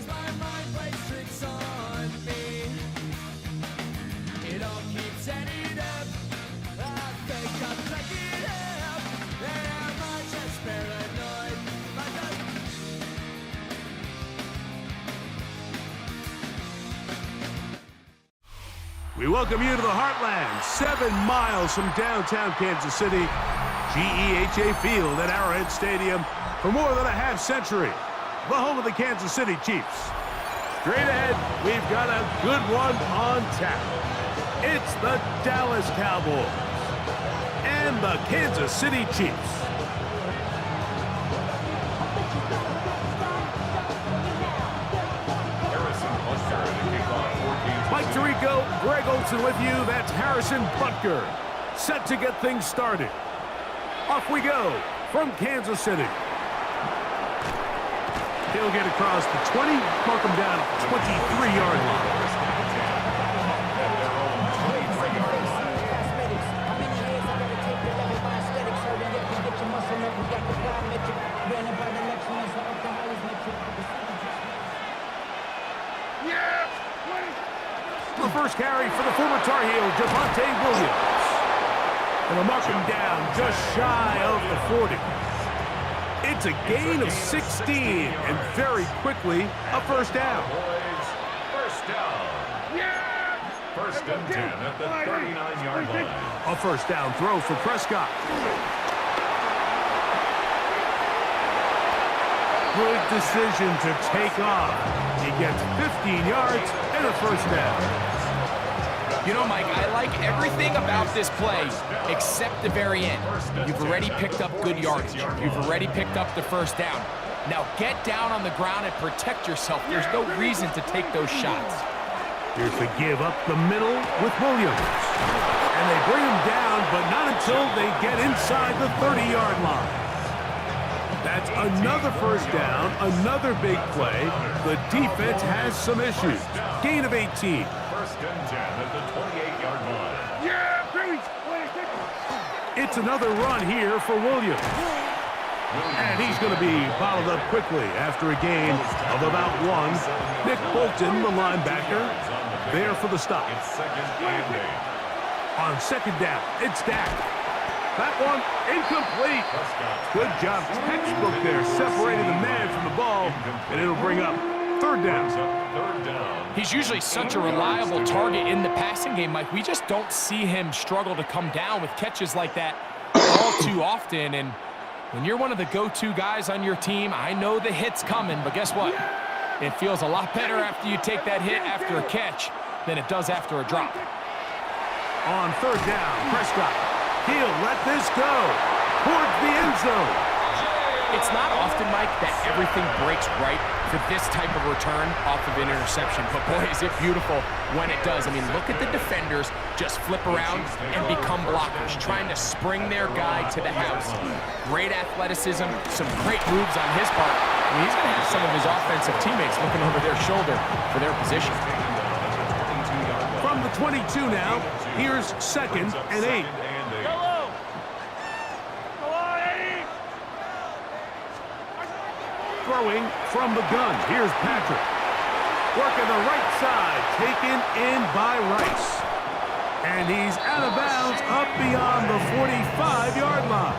Sometimes my mind plays tricks on me. It all keeps adding up. I think I'm blacking out. Am I just paranoid? We welcome you to the Heartland, 7 miles from downtown Kansas City, GEHA Field at Arrowhead Stadium for more than a half-century, the home of the Kansas City Chiefs. Straight ahead, we've got a good one on tap. It's the Dallas Cowboys and the Kansas City Chiefs. Mike Tirico, Greg Olson with you. That's Harrison Butker. Set to get things started. Off we go from Kansas City. He'll get across the 20, mark him down at the 23-yard line. The first carry for the former Tar Heel, Javonte Williams. And they'll mark him down just shy of the 40. It's a gain of 16, and very quickly, a first down. First down. First and 10 at the 39-yard line. A first down throw for Prescott. Good decision to take off. He gets 15 yards and a first down. You know, Mike, I like everything about this play except the very end. You've already picked up good yardage. You've already picked up the first down. Now get down on the ground and protect yourself. There's no reason to take those shots. Here's the give up the middle with Williams. And they bring him down, but not until they get inside the 30-yard line. That's another first down, another big play. The defense has some issues. Gain of 18. First and 10 at the 28-yard line. It's another run here for Williams. And he's going to be bottled up quickly after a gain of about 1. Nick Bolton, the linebacker, there for the stop. It's second and 8. On second down, it's Dak. That one incomplete. Good job, textbook there, separating the man from the ball, and it'll bring up third down. He's usually such a reliable target in the passing game, Mike. We just don't see him struggle to come down with catches like that all too often. And when you're one of the go-to guys on your team, I know the hit's coming, but guess what? It feels a lot better after you take that hit after a catch than it does after a drop. On third down, Prescott. He'll let this go towards the end zone. It's not often, Mike, that everything breaks right for this type of return off of an interception. But, boy, is it beautiful when it does. I mean, look at the defenders just flip around and become blockers, trying to spring their guy to the house. Great athleticism, some great moves on his part. I mean, he's going to have some of his offensive teammates looking over their shoulder for their position. From the 22 now, here's second and 8. Throwing from the gun. Here's Patrick. Working the right side. Taken in by Rice. And he's out of bounds up beyond the 45-yard line.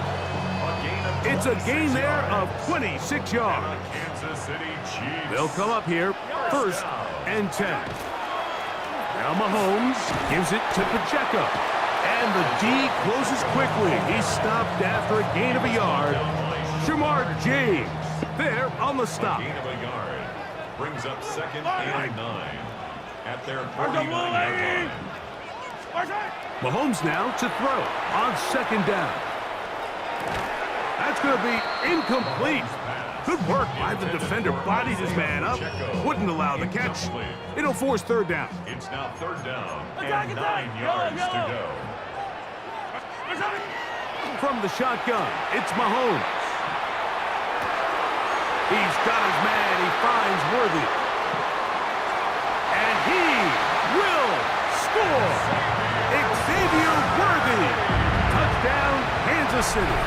It's a gain there of 26 yards. They'll come up here first and 10. Now Mahomes gives it to Pacheco. And the D closes quickly. He's stopped after a gain of a yard. Shamar James there on the stop. Gain of a yard brings up second and 9 at their 49-yard line. Mahomes now to throw on second down. That's going to be incomplete. Good work by the defender. Bodied his man up. Wouldn't allow the catch. It'll force third down. It's now third down and 9 yards to go. From the shotgun, it's Mahomes. He's got his man. He finds Worthy. And he will score. Xavier Worthy. Touchdown, Kansas City.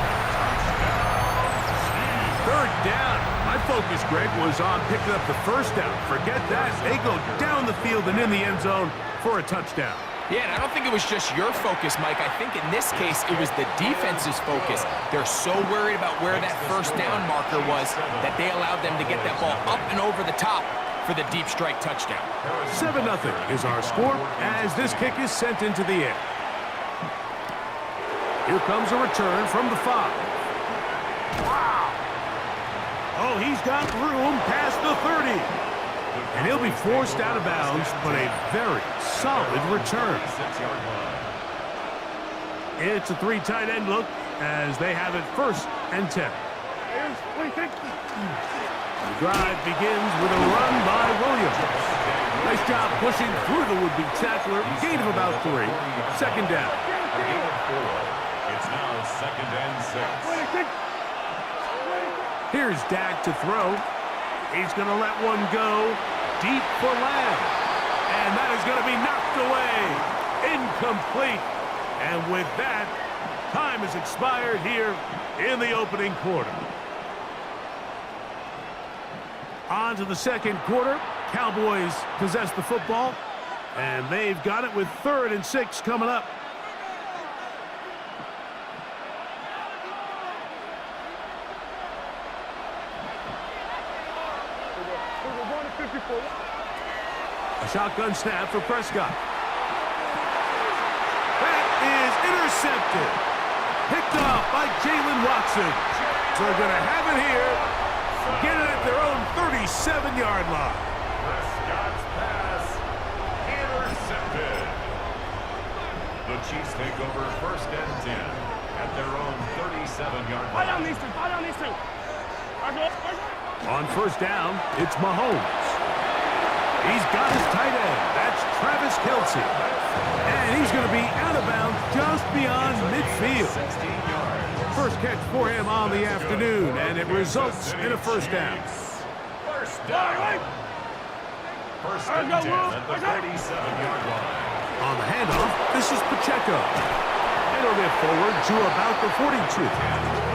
Third down. I focus, Greg, was on picking up the first down. Forget that. They go down the field and in the end zone for a touchdown. Yeah, and I don't think it was just your focus, Mike. I think in this case, it was the defense's focus. They're so worried about where that first down marker was that they allowed them to get that ball up and over the top for the deep strike touchdown. 7-0 is our score as this kick is sent into the air. Here comes a return from the 5. Wow! Oh, he's got room past the 30. And he'll be forced out of bounds, but a very solid return. It's a 3 tight end look as they have it 1st and 10. The drive begins with a run by Williams. Nice job pushing through the would-be tackler. Gain of about 3. 2nd down. It's now 2nd and 6. Here's Dak to throw. He's going to let one go deep for Lamb. And that is going to be knocked away. Incomplete. And with that, time has expired here in the opening quarter. On to the 2nd quarter. Cowboys possess the football. And they've got it with 3rd and 6 coming up. A shotgun snap for Prescott. That is intercepted. Picked off by Jalen Watson. So they're going to have it here. Get it at their own 37-yard line. Prescott's pass intercepted. The Chiefs take over 1st and 10 at their own 37-yard line. On 1st down, it's Mahomes. He's got his tight end. That's Travis Kelce. And he's going to be out of bounds just beyond midfield. 16 yards. First catch for him on the afternoon, and it results in a 1st down. 1st down. 1st and 10 at the 37-yard line. On the handoff, this is Pacheco. And he'll get forward to about the 42.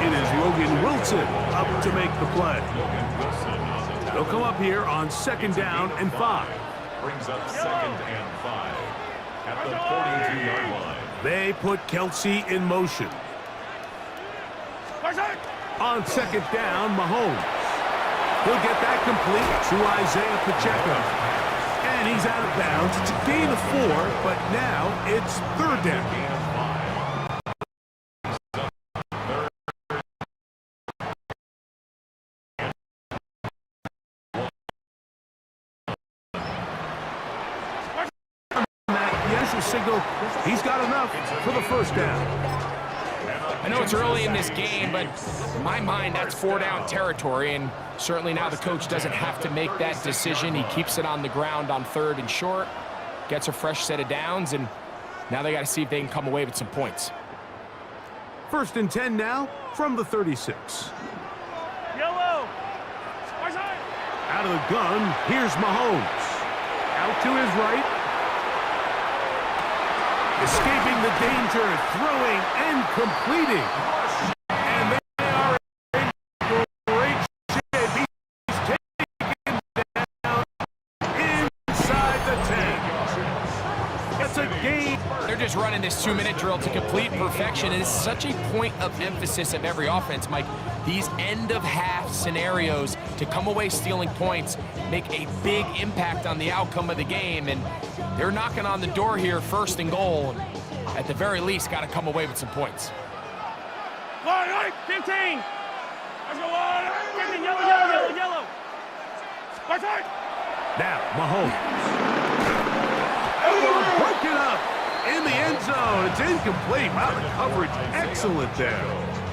It is Logan Wilson up to make the play. Logan Wilson on the They'll come up here on 2nd down and 5. brings up 2nd and 5 at the 42-yard line. They put Kelce in motion. On 2nd down, Mahomes. He'll get that complete to Isaiah Pacheco. And he's out of bounds. It's a gain of 4, but now it's 3rd down. Gain of 5. Signal, he's got enough for the 1st down. I know it's early in this game, but in my mind, that's 4-down territory, and certainly now the coach doesn't have to make that decision. He keeps it on the ground on 3rd and short, gets a fresh set of downs, and now they got to see if they can come away with some points. 1st and 10 now from the 36. Yellow. Out of the gun, here's Mahomes. Out to his right. Escaping the danger, throwing and completing. And they are in great shape. He's taken down inside the 10. It's a game. They're just running this 2-minute drill to complete perfection, and it's such a point of emphasis of every offense, Mike. These end-of-half scenarios to come away stealing points make a big impact on the outcome of the game, and they're knocking on the door here, 1st and goal. At the very least, got to come away with some points. 15. Let's go on. 15, yellow. Now, Mahomes. Broken up in the end zone. It's incomplete. Wow, the coverage excellent there.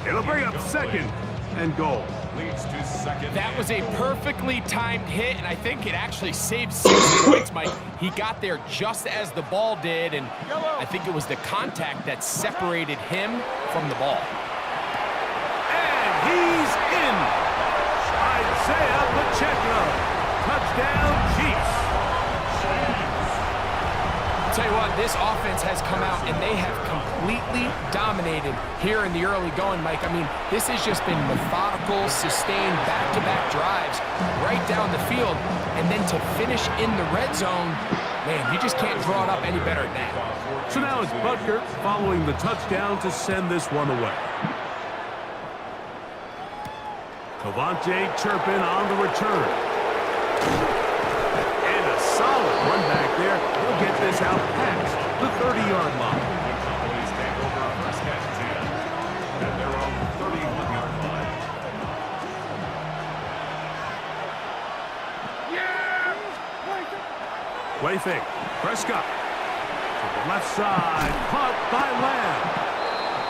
It'll bring up 2nd and goal. Leads to 2nd. That was a perfectly timed hit, and I think it actually saved 6 points, Mike. He got there just as the ball did, and I think it was the contact that separated him from the ball. And he's in. Isaiah Pacheco. Touchdown, Chiefs. I'll tell tell you what, this offense has come out and they have completely dominated here in the early going, Mike. I mean, this has just been methodical, sustained, back-to-back drives right down the field. And then to finish in the red zone, man, you just can't draw it up any better than that. So now it's Butker following the touchdown to send this one away. Cavante Turpin on the return. And a solid run back there. He'll get this out past the 30-yard line. Cowboys take over first and 10 at their own 31-yard line. Play fake. Prescott to the left side. Caught by Lamb.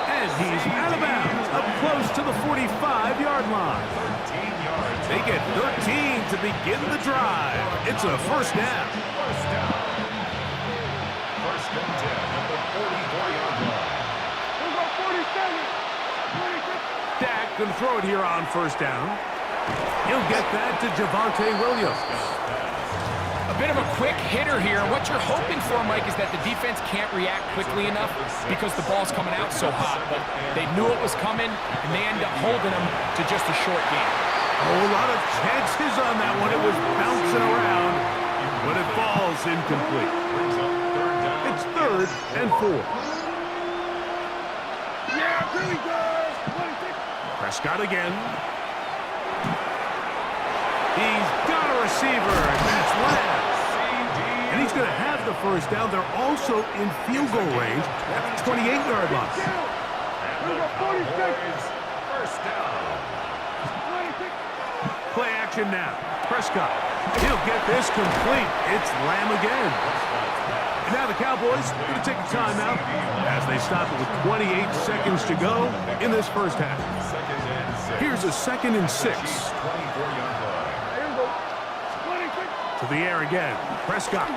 And he's out of bounds up close to the 45-yard line. 13 yards. They get 13 to begin the drive. It's a first down. First down. First and 10 at the 44-yard line. Dak going to throw it here on first down. He'll get that to Javonte Williams. A bit of a quick hitter here. What you're hoping for, Mike, is that the defense can't react quickly enough because the ball's coming out so hot. But they knew it was coming, and they end up holding them to just a short game. Oh, a lot of chances on that one. It was bouncing around, but it falls incomplete. It's 3rd and 4. Prescott again. He's got a receiver. That's Lamb. And he's going to have the first down. They're also in field goal range at the 28-yard line. First down. Play action now. Prescott. He'll get this complete. It's Lamb again. And now the Cowboys are going to take a timeout as they stop it with 28 seconds to go in this first half. Here's a 2nd and 6. 24-yard line. To the air again. Prescott.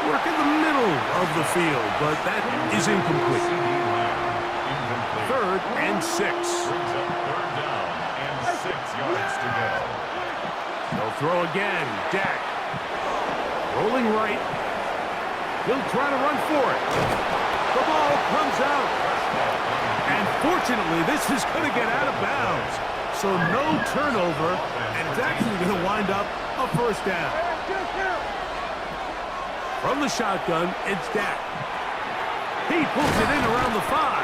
Work in the middle of the field, but that is incomplete. 3rd and 6. Brings up 3rd down and 6 yards to go. They'll throw again. Dak. Rolling right. He'll try to run for it. The ball comes out. And fortunately, this is going to get out of bounds. So no turnover, and it's actually going to wind up a first down. From the shotgun, it's Dak. He pulls it in around the 5.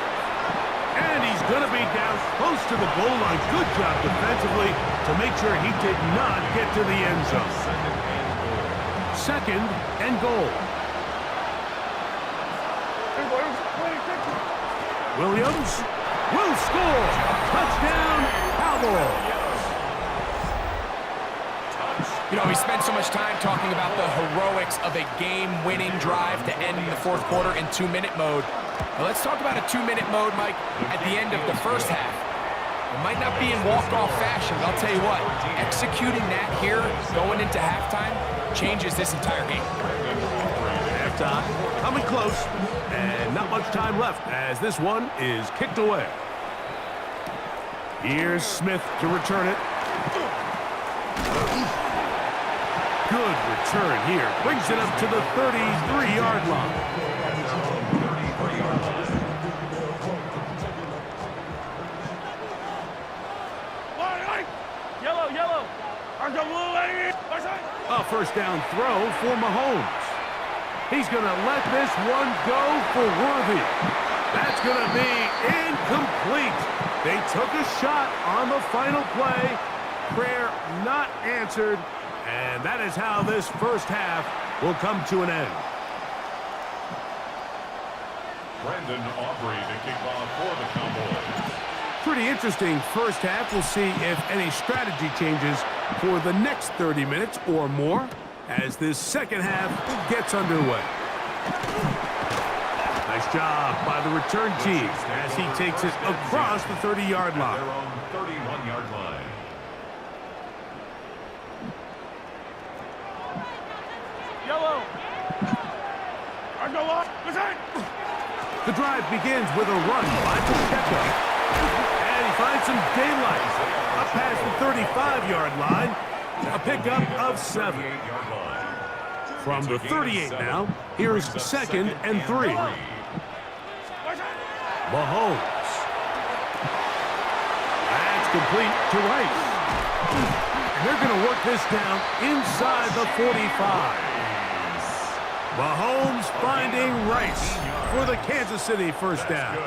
And he's going to be down close to the goal line. Good job defensively to make sure he did not get to the end zone. 2nd and goal. Williams will score. Touchdown, Cowboys. You know, we spent so much time talking about the heroics of a game-winning drive to end the 4th quarter in 2-minute mode. Now let's talk about a 2-minute mode, Mike, at the end of the first half. It might not be in walk-off fashion, but I'll tell you what, executing that here, going into halftime, changes this entire game. Halftime coming close, and not much time left as this one is kicked away. Here's Smith to return it. Good return here. Brings it up to the 33-yard line. Yellow. A first down throw for Mahomes. He's going to let this one go for Worthy. That's going to be incomplete. They took a shot on the final play. Prayer not answered. And that is how this first half will come to an end. Brandon Aubrey to kick off for the Cowboys. Pretty interesting first half. We'll see if any strategy changes for the next 30 minutes or more as this second half gets underway. Nice job by the return team as he takes it across the 30-yard line. Their own 31-yard line. The drive begins with a run by Pacheco. And he finds some daylight up past the 35-yard line. A pickup of 7. From the 38 now, here's 2nd and 3. Mahomes. That's complete to Rice. And they're going to work this down inside the 45. Mahomes finding Rice for the Kansas City first down.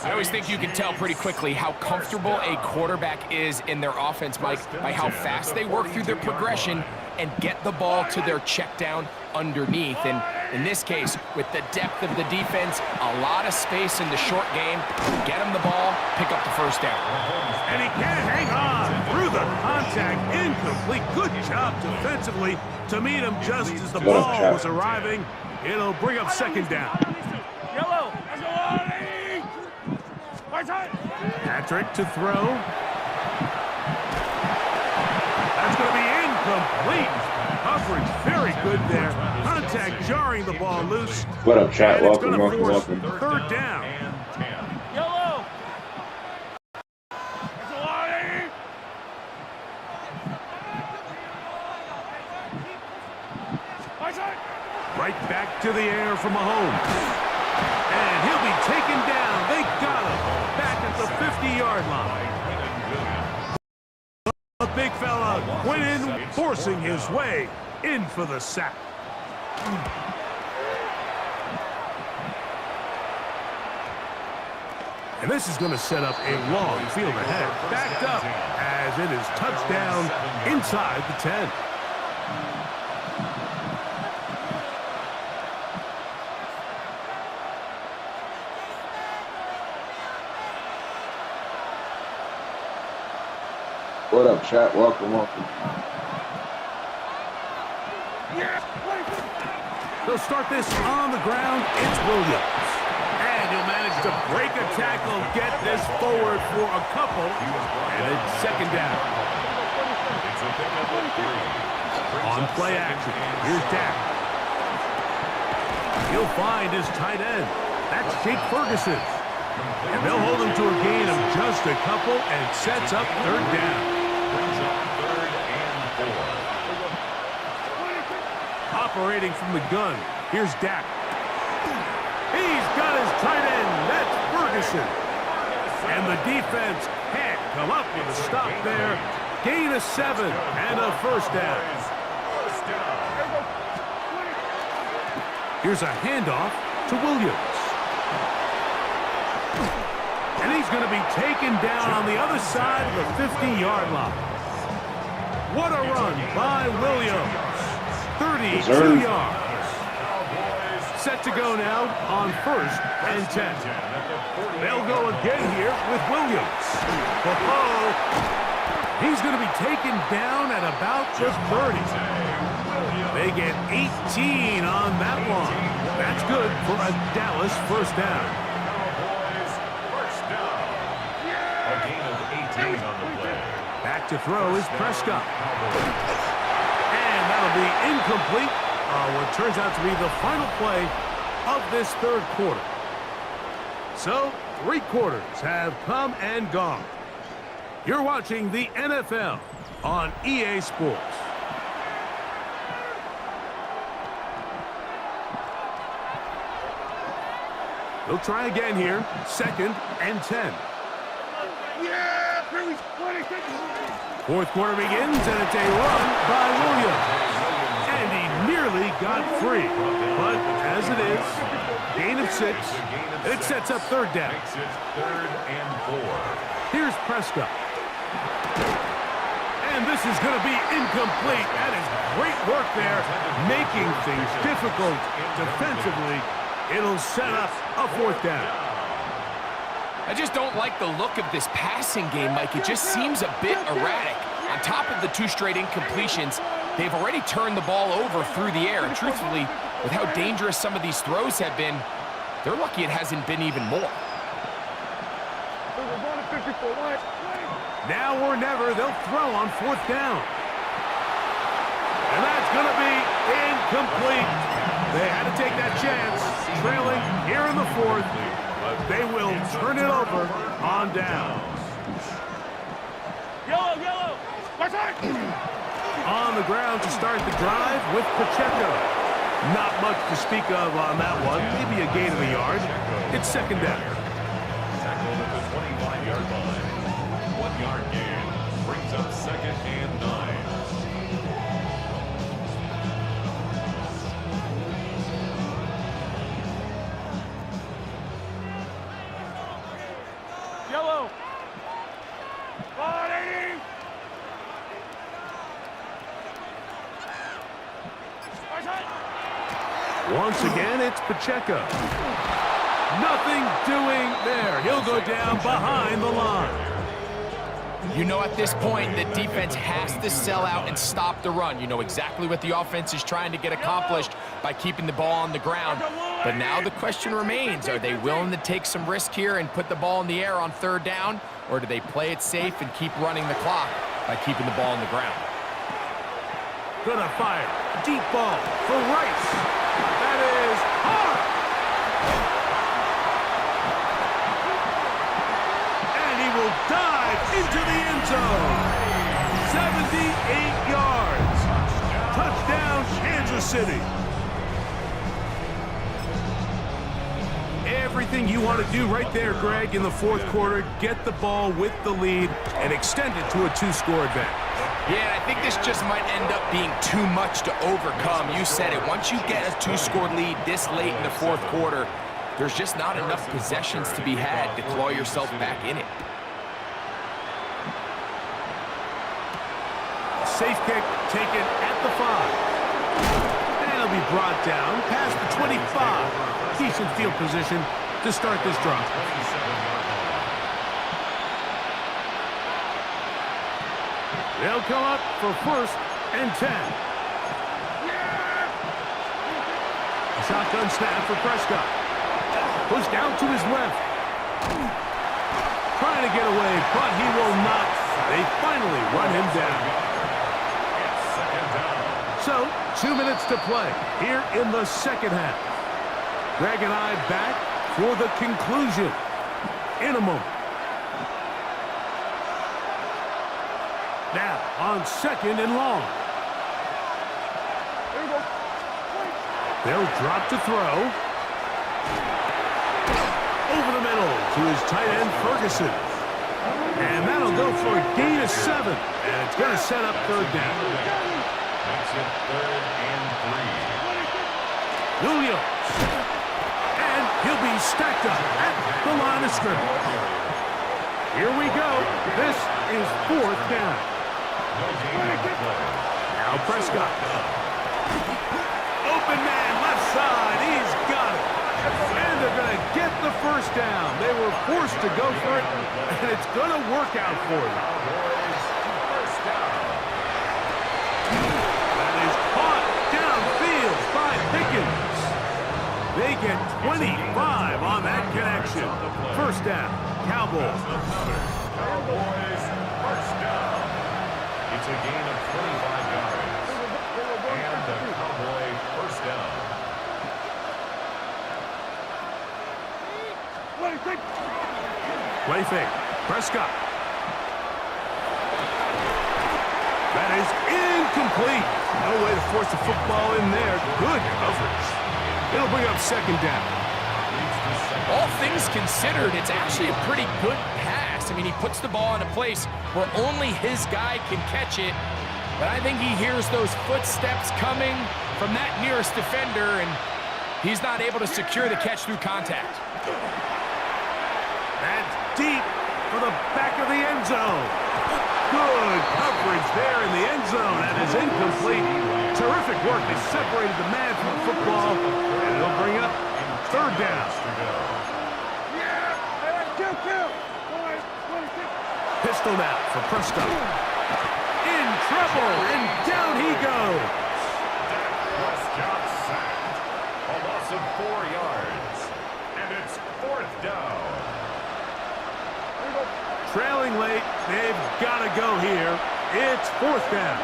I always think you can tell pretty quickly how comfortable a quarterback is in their offense, Mike, by how fast they work through their progression and get the ball to their check down underneath. And in this case, with the depth of the defense, a lot of space in the short game, get him the ball, pick up the first down. And he can't hang on through the contact. Incomplete. Good job defensively to meet him just as the ball was arriving. It'll bring up 2nd down. Yellow. Patrick to throw. That's going to be incomplete. Coverage very good there. Contact jarring the ball loose. What up, chat? And it's Welcome, going to force welcome. 3rd down. Yellow. Right back to the air from Mahomes. And he'll be taken down. They got him back at the 50-yard line. A big fella went in, forcing his way in for the sack. And this is going to set up a long field ahead. Backed up as it is touchdown inside the 10. What up, chat? Welcome, welcome. They'll start this on the ground. It's Williams. And he'll manage to break a tackle, get this forward for a couple, and it's 2nd down. On play action, here's Dak. He'll find his tight end. That's Jake Ferguson. And they'll hold him to a gain of just a couple, and it sets up 3rd down. Operating from the gun, here's Dak. He's got his tight end, that's Ferguson. And the defense can't come up with a stop there. Gain of 7 and a 1st down. Here's a handoff to Williams. And he's going to be taken down on the other side of the 50-yard line. What a run by Williams. 32 yards. Set to go now on 1st and 10. They'll go again here with Williams. He's going to be taken down at about the 30. They get 18 on that one. That's good for a Dallas first down. A gain of 18 on the play. Back to throw is Prescott. And that'll be incomplete. What turns out to be the final play of this 3rd quarter. So, 3 quarters have come and gone. You're watching the NFL on EA Sports. They'll try again here. 2nd and 10. 4th quarter begins, and it's a run by Williams. And he nearly got free. But as it is, gain of 6. It sets up 3rd down. Makes it 3rd and 4. Here's Prescott. And this is going to be incomplete. That is great work there, making things difficult defensively. It'll set up a 4th down. I just don't like the look of this passing game, Mike. It just seems a bit erratic. On top of the 2 straight incompletions, they've already turned the ball over through the air. And truthfully, with how dangerous some of these throws have been, they're lucky it hasn't been even more. Now or never, they'll throw on 4th down. And that's going to be incomplete. They had to take that chance. Trailing here in the 4th. They will turn it over on down. Yellow. On the the ground to start the drive with Pacheco. Not much to speak of on that one. Maybe a gain of a yard. It's second down. Tackled at the 25-yard line. 1 yard gain brings up second and 9. Yellow. Ball 80. Once again, it's Pacheco. Nothing doing there. He'll go down behind the line. You know, at this point, the defense has to sell out and stop the run. You know exactly what the offense is trying to get accomplished by keeping the ball on the ground. But now the question remains, are they willing to take some risk here and put the ball in the air on third down? Or do they play it safe and keep running the clock by keeping the ball on the ground? Gonna fire. Deep ball for Rice. That is hard. And he will dive into the end zone. 78 yards. Touchdown, Kansas City. Everything you want to do right there, Greg, in the fourth quarter. Get the ball with the lead and extend it to a 2-score advantage. Yeah, I think this just might end up being too much to overcome. You said it. Once you get a 2-score lead this late in the fourth quarter, there's just not enough possessions to be had to claw yourself back in it. Safe kick taken at the 5. And it'll be brought down past the 25. Decent field position to start this drive. They'll come up for first and 10. A shotgun snap for Prescott. Pushed down to his left. Trying to get away, but he will not. They finally run him down. So, 2 minutes to play here in the second half. Greg and I back for the conclusion in a moment. Now, on second and long. They'll drop to throw. Over the middle to his tight end, Ferguson. And that'll go for a gain of 7. And it's going to set up third down. Makes it 3rd and 3. Williams. And he'll be stacked up at the line of scrimmage. Here we go. This is fourth down. Now Prescott. Open man, left side. He's got it. And they're going to get the first down. They were forced to go for it, and it's going to work out for them. That is caught downfield by Pickens. They get 25 on that connection. First down, Cowboys. Cowboys, first down. It's a gain of 25 yards. And the Cowboy first down. Play fake. Prescott. That is incomplete. No way to force the football in there. Good coverage. It'll bring up second down. All things considered, it's actually a pretty good pass. I mean, he puts the ball in a place where only his guy can catch it. But I think he hears those footsteps coming from that nearest defender, and he's not able to secure the catch through contact. That's deep for the back of the end zone. Good coverage there in the end zone. That is incomplete. Terrific work. They separated the man from the football, and it'll bring up third down. Pistol now for Prescott. In trouble, and down he goes. Prescott sacked. A loss of 4 yards. And it's fourth down. Trailing late, they've got to go here. It's fourth down.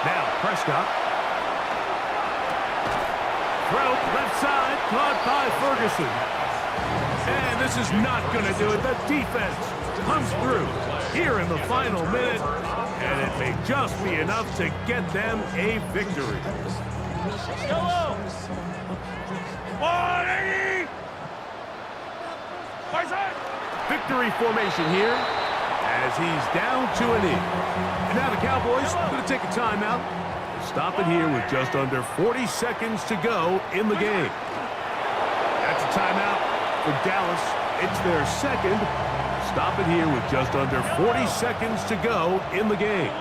Now Prescott. Throw left side, caught by Ferguson. And this is not going to do it. The defense comes through. here in the final minute, and it may just be enough to get them a victory. Yellow! 180! Right side! Victory formation here as he's down to a knee. And now the Cowboys going to take a timeout. Stop it here with just under 40 seconds to go in the game. That's a timeout for Dallas. It's their second. Stop it here with just under 40 seconds to go in the game.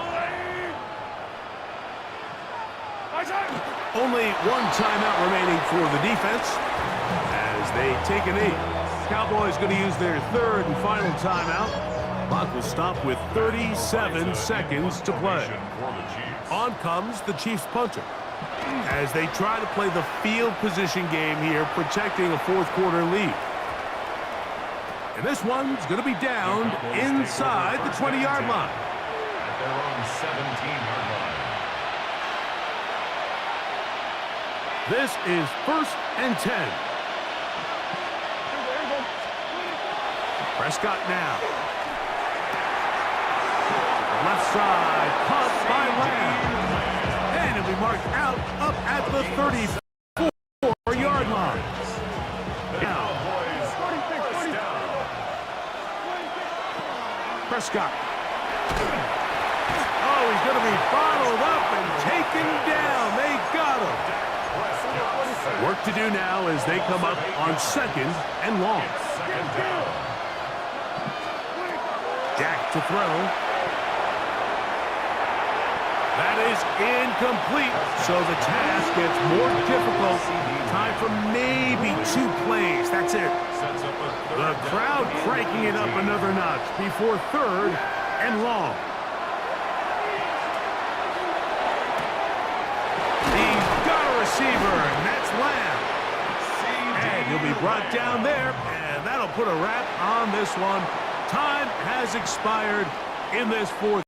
Only one timeout remaining for the defense as they take a knee. Cowboys going to use their third and final timeout. Clock will stop with 37 seconds to play. On comes the Chiefs punter as they try to play the field position game here, protecting a fourth quarter lead. And this one's going to be down inside the 20-yard line. At their own 17-yard line. This is 1st and 10. Prescott now. Left side, caught by Lamb. And it'll be marked out up at the 34-yard line. Now, Prescott. Oh, he's going to be bottled up and taken down. They got him. Work to do now as they come up on 2nd and long. Jack to throw. That is incomplete, so the task gets more difficult. Time for maybe 2 plays. That's it. The crowd cranking it up another notch before 3rd and long. He's got a receiver, and that's Lamb. And he'll be brought down there, and that'll put a wrap on this one. Time has expired in this fourth.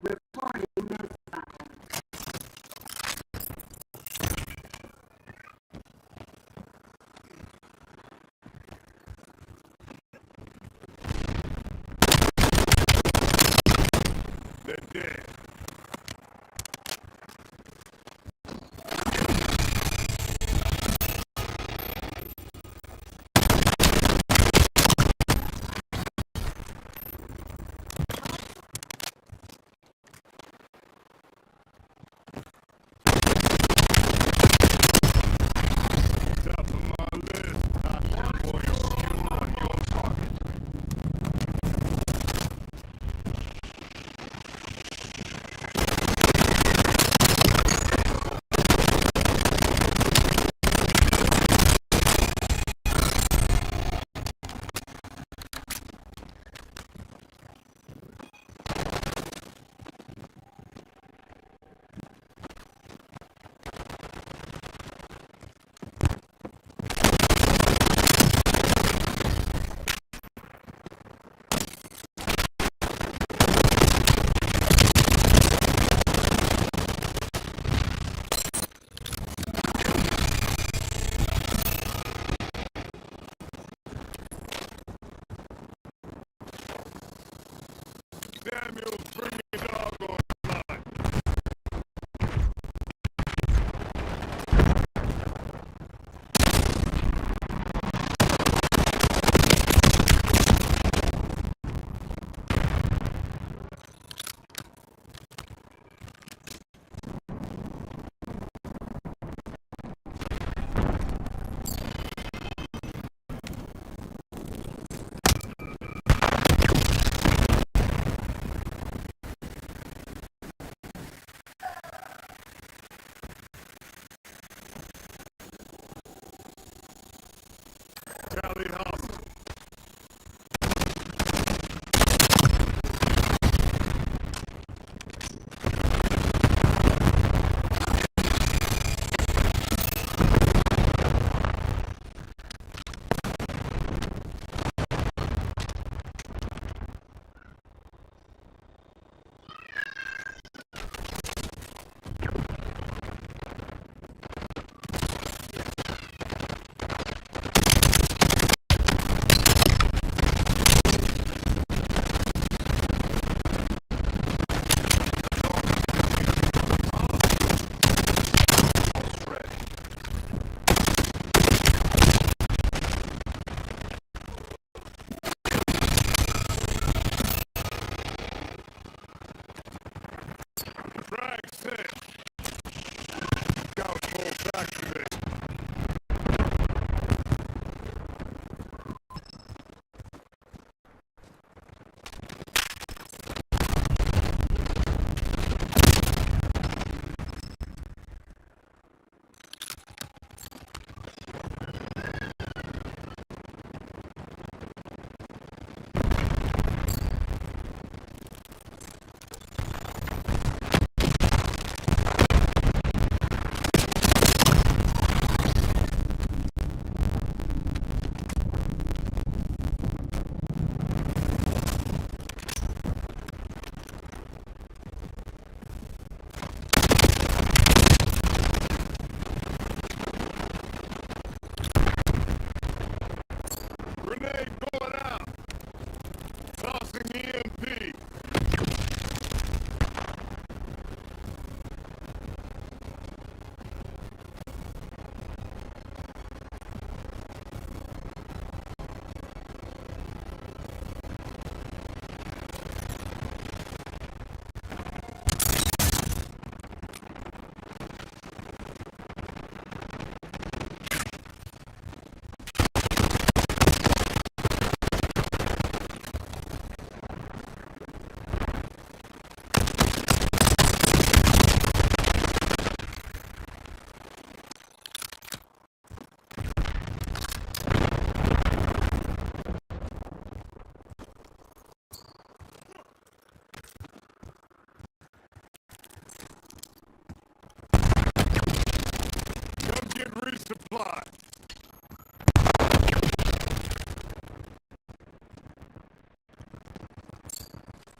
resupply.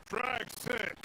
Frag set.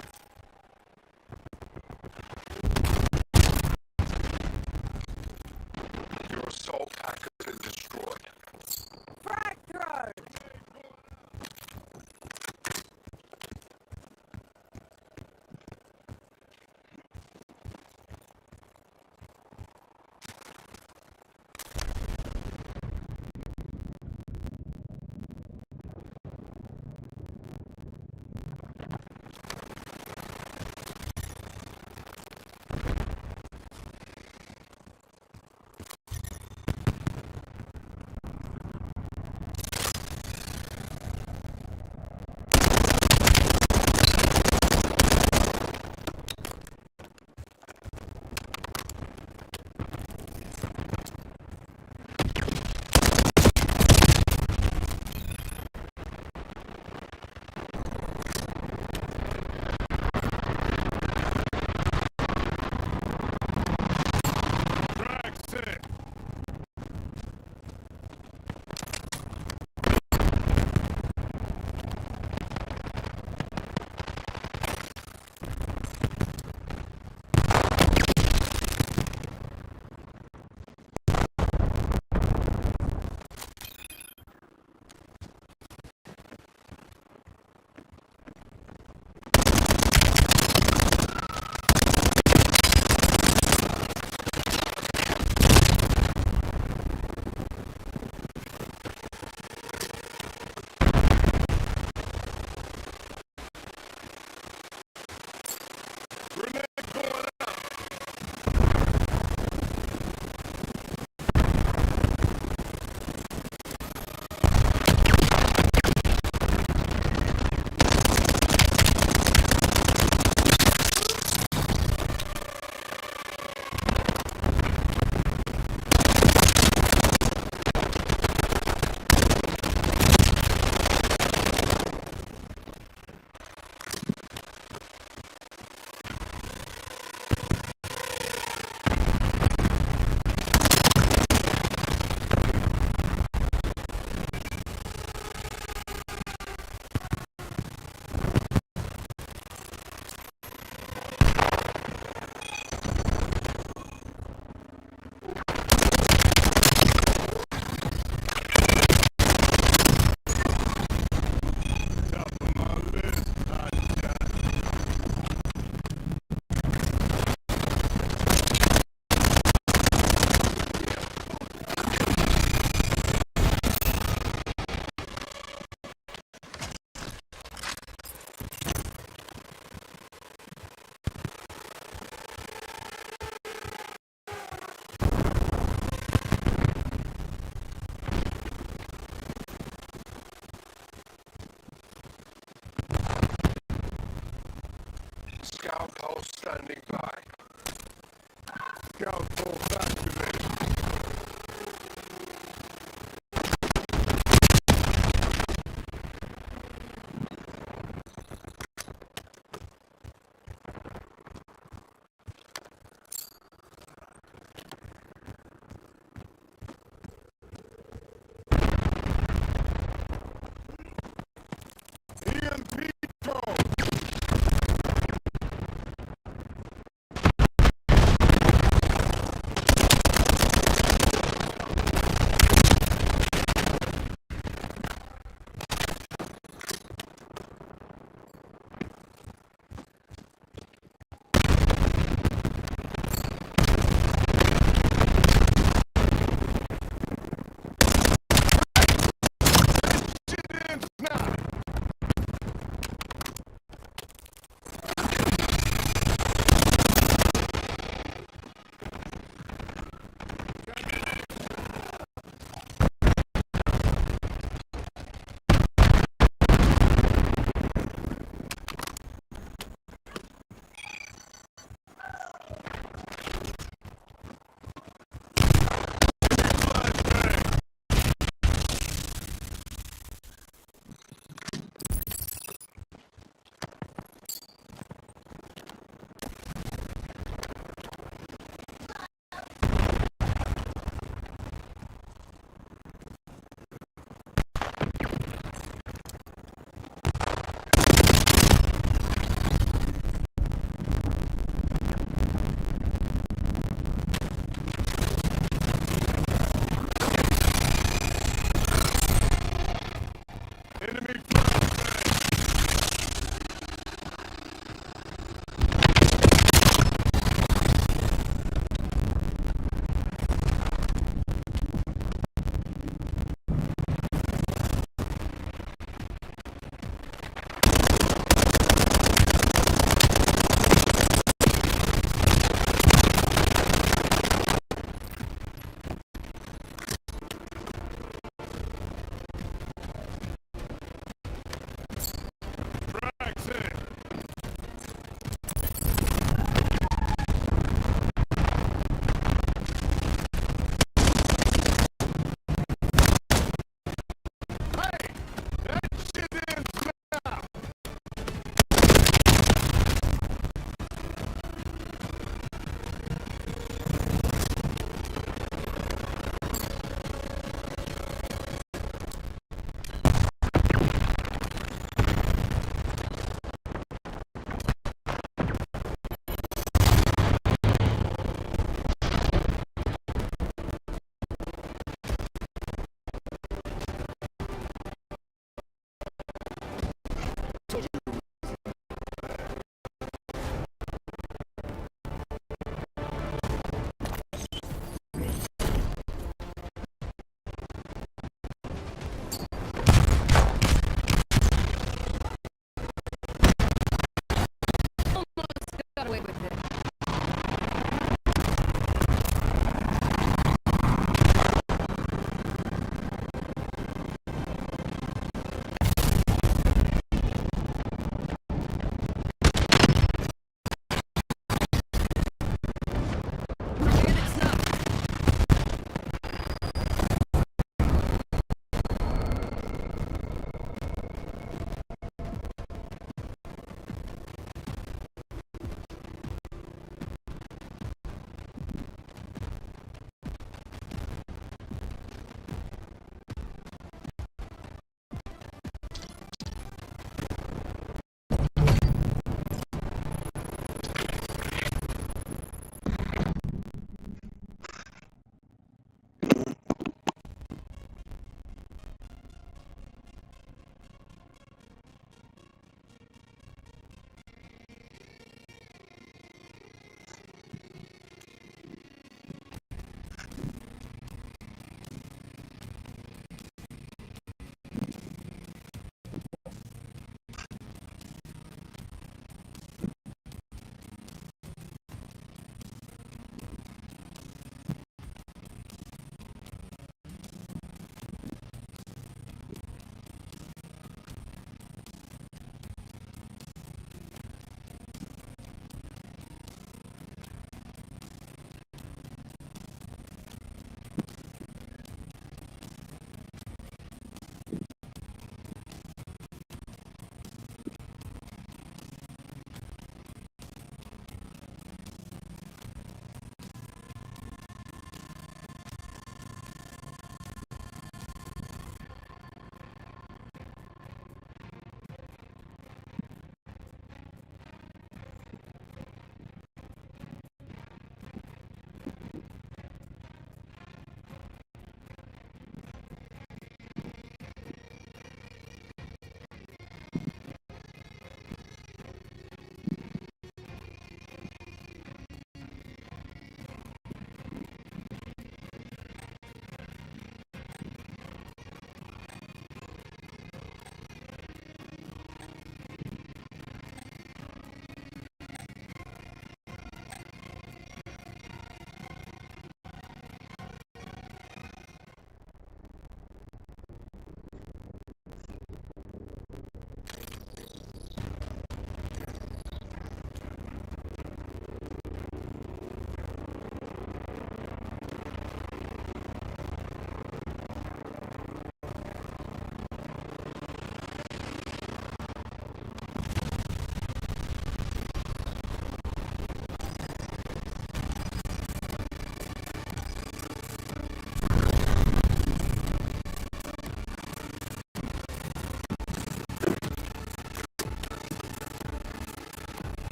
Scout house standing by. Scout goes back to